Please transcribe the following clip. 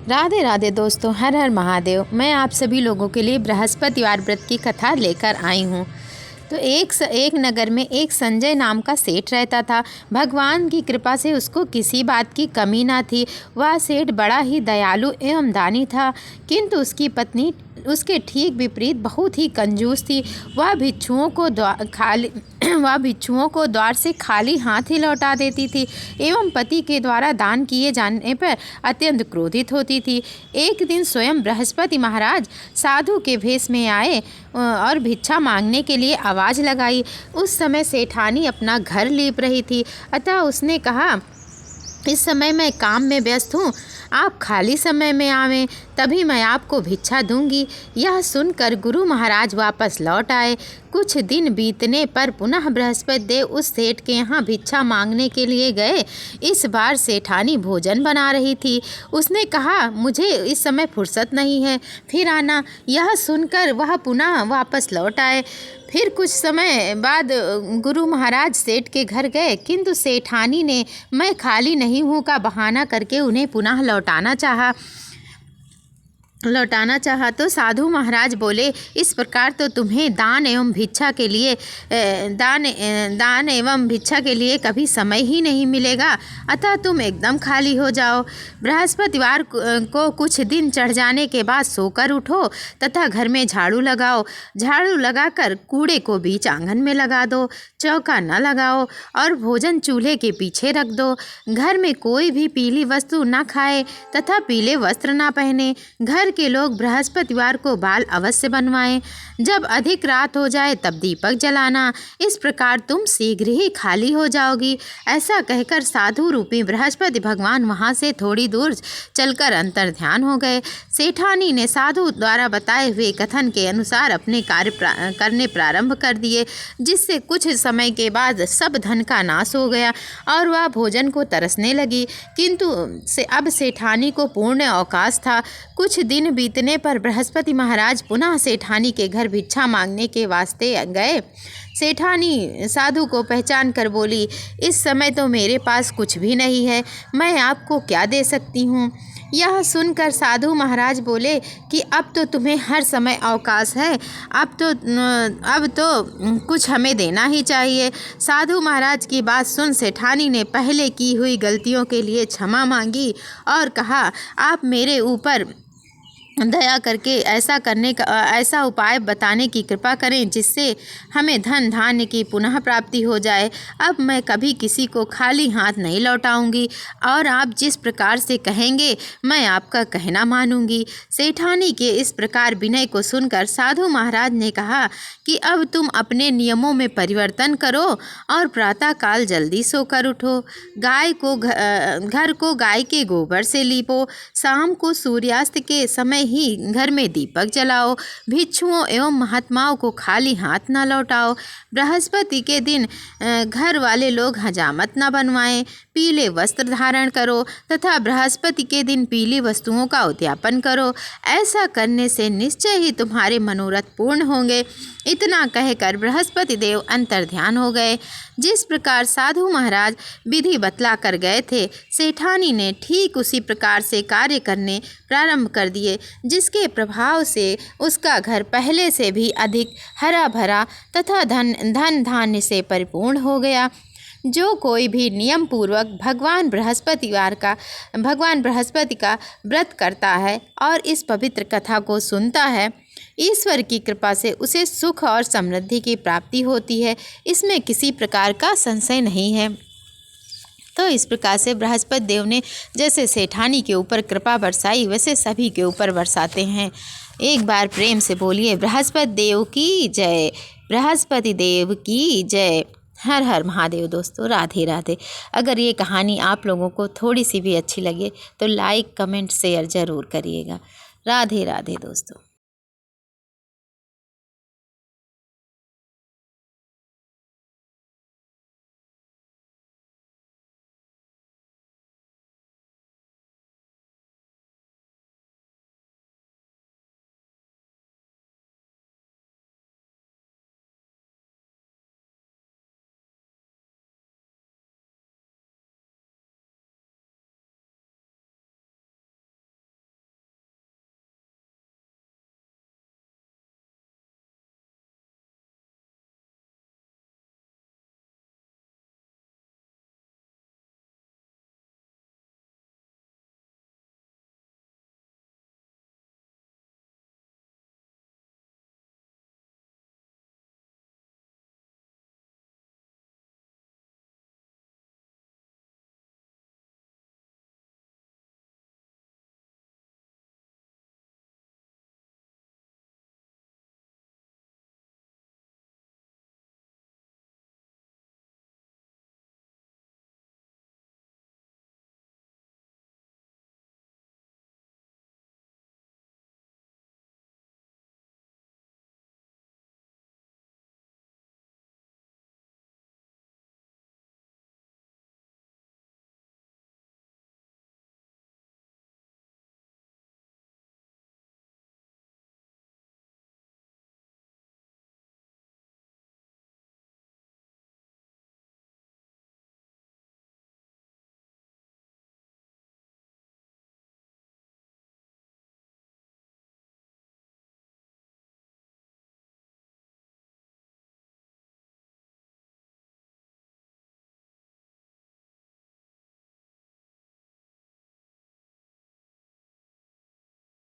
राधे राधे दोस्तों, हर हर महादेव। मैं आप सभी लोगों के लिए बृहस्पतिवार व्रत की कथा लेकर आई हूँ। तो एक नगर में एक संजय नाम का सेठ रहता था। भगवान की कृपा से उसको किसी बात की कमी ना थी। वह सेठ बड़ा ही दयालु एवं दानी था, किंतु उसकी पत्नी उसके ठीक विपरीत बहुत ही कंजूस थी। वह भिक्षुओं को द्वार से खाली हाथ ही लौटा देती थी एवं पति के द्वारा दान किए जाने पर अत्यंत क्रोधित होती थी। एक दिन स्वयं बृहस्पति महाराज साधु के भेष में आए और भिक्षा मांगने के लिए आवाज़ लगाई। उस समय सेठानी अपना घर लीप रही थी, अतः उसने कहा, इस समय मैं काम में व्यस्त हूँ, आप खाली समय में आवें, तभी मैं आपको भिक्षा दूंगी। यह सुनकर गुरु महाराज वापस लौट आए। कुछ दिन बीतने पर पुनः बृहस्पति देव उस सेठ के यहाँ भिक्षा मांगने के लिए गए। इस बार सेठानी भोजन बना रही थी। उसने कहा, मुझे इस समय फुर्सत नहीं है, फिर आना। यह सुनकर वह पुनः वापस लौट आए। फिर कुछ समय बाद गुरु महाराज सेठ के घर गए, किंतु सेठानी ने मैं खाली नहीं हूँ का बहाना करके उन्हें पुनः लौटाना चाहा तो साधु महाराज बोले, इस प्रकार तो तुम्हें दान एवं भिक्षा के लिए कभी समय ही नहीं मिलेगा, अतः तुम एकदम खाली हो जाओ। बृहस्पतिवार को कुछ दिन चढ़ जाने के बाद सोकर उठो तथा घर में झाड़ू लगाओ। झाड़ू लगाकर कूड़े को बीच आंगन में लगा दो, चौका न लगाओ और भोजन चूल्हे के पीछे रख दो। घर में कोई भी पीली वस्तु न खाए तथा पीले वस्त्र न पहने। घर के लोग बृहस्पतिवार को बाल अवश्य बनवाएं। जब अधिक रात हो जाए तब दीपक जलाना। इस प्रकार तुम शीघ्र ही खाली हो जाओगी। ऐसा कहकर साधु रूपी बृहस्पति भगवान वहां से थोड़ी दूर चलकर अंतर ध्यान हो गए। सेठानी ने साधु द्वारा बताए हुए कथन के अनुसार अपने कार्य करने प्रारंभ कर दिए, जिससे कुछ समय के बाद सब धन का नाश हो गया और वह भोजन को तरसने लगी। किंतु अब सेठानी को पूर्ण अवकाश था। कुछ दिन बीतने पर बृहस्पति महाराज पुनः सेठानी के घर भिक्षा मांगने के वास्ते गए। सेठानी साधु को पहचान कर बोली, इस समय तो मेरे पास कुछ भी नहीं है, मैं आपको क्या दे सकती हूँ। यह सुनकर साधु महाराज बोले कि अब तो तुम्हें हर समय अवकाश है, अब तो कुछ हमें देना ही चाहिए। साधु महाराज की बात सुन सेठानी ने पहले की हुई गलतियों के लिए क्षमा मांगी और कहा, आप मेरे ऊपर दया करके ऐसा उपाय बताने की कृपा करें जिससे हमें धन धान्य की पुनः प्राप्ति हो जाए। अब मैं कभी किसी को खाली हाथ नहीं लौटाऊंगी और आप जिस प्रकार से कहेंगे मैं आपका कहना मानूंगी। सेठानी के इस प्रकार विनय को सुनकर साधु महाराज ने कहा कि अब तुम अपने नियमों में परिवर्तन करो और प्रातःकाल जल्दी सोकर उठो। घर को गाय के गोबर से लीपो। शाम को सूर्यास्त के समय ही घर में दीपक जलाओ। भिक्षुओं एवं महात्माओं को खाली हाथ न लौटाओ। बृहस्पति के दिन घर वाले लोग हजामत न बनवाएं। पीले वस्त्र धारण करो तथा बृहस्पति के दिन पीली वस्तुओं का उद्यापन करो। ऐसा करने से निश्चय ही तुम्हारे मनोरथ पूर्ण होंगे। इतना कहकर बृहस्पति देव अंतर ध्यान हो गए। जिस प्रकार साधु महाराज विधि बतला कर गए थे, सेठानी ने ठीक उसी प्रकार से कार्य करने प्रारंभ कर दिए, जिसके प्रभाव से उसका घर पहले से भी अधिक हरा भरा तथा धन धान्य से परिपूर्ण हो गया। जो कोई भी नियम पूर्वक भगवान बृहस्पति का व्रत करता है और इस पवित्र कथा को सुनता है, ईश्वर की कृपा से उसे सुख और समृद्धि की प्राप्ति होती है। इसमें किसी प्रकार का संशय नहीं है। तो इस प्रकार से बृहस्पति देव ने जैसे सेठानी के ऊपर कृपा बरसाई, वैसे सभी के ऊपर बरसाते हैं। एक बार प्रेम से बोलिए, बृहस्पति देव की जय, बृहस्पति देव की जय। हर हर महादेव। दोस्तों, राधे राधे। अगर ये कहानी आप लोगों को थोड़ी सी भी अच्छी लगे तो लाइक, कमेंट, शेयर ज़रूर करिएगा। राधे राधे दोस्तों।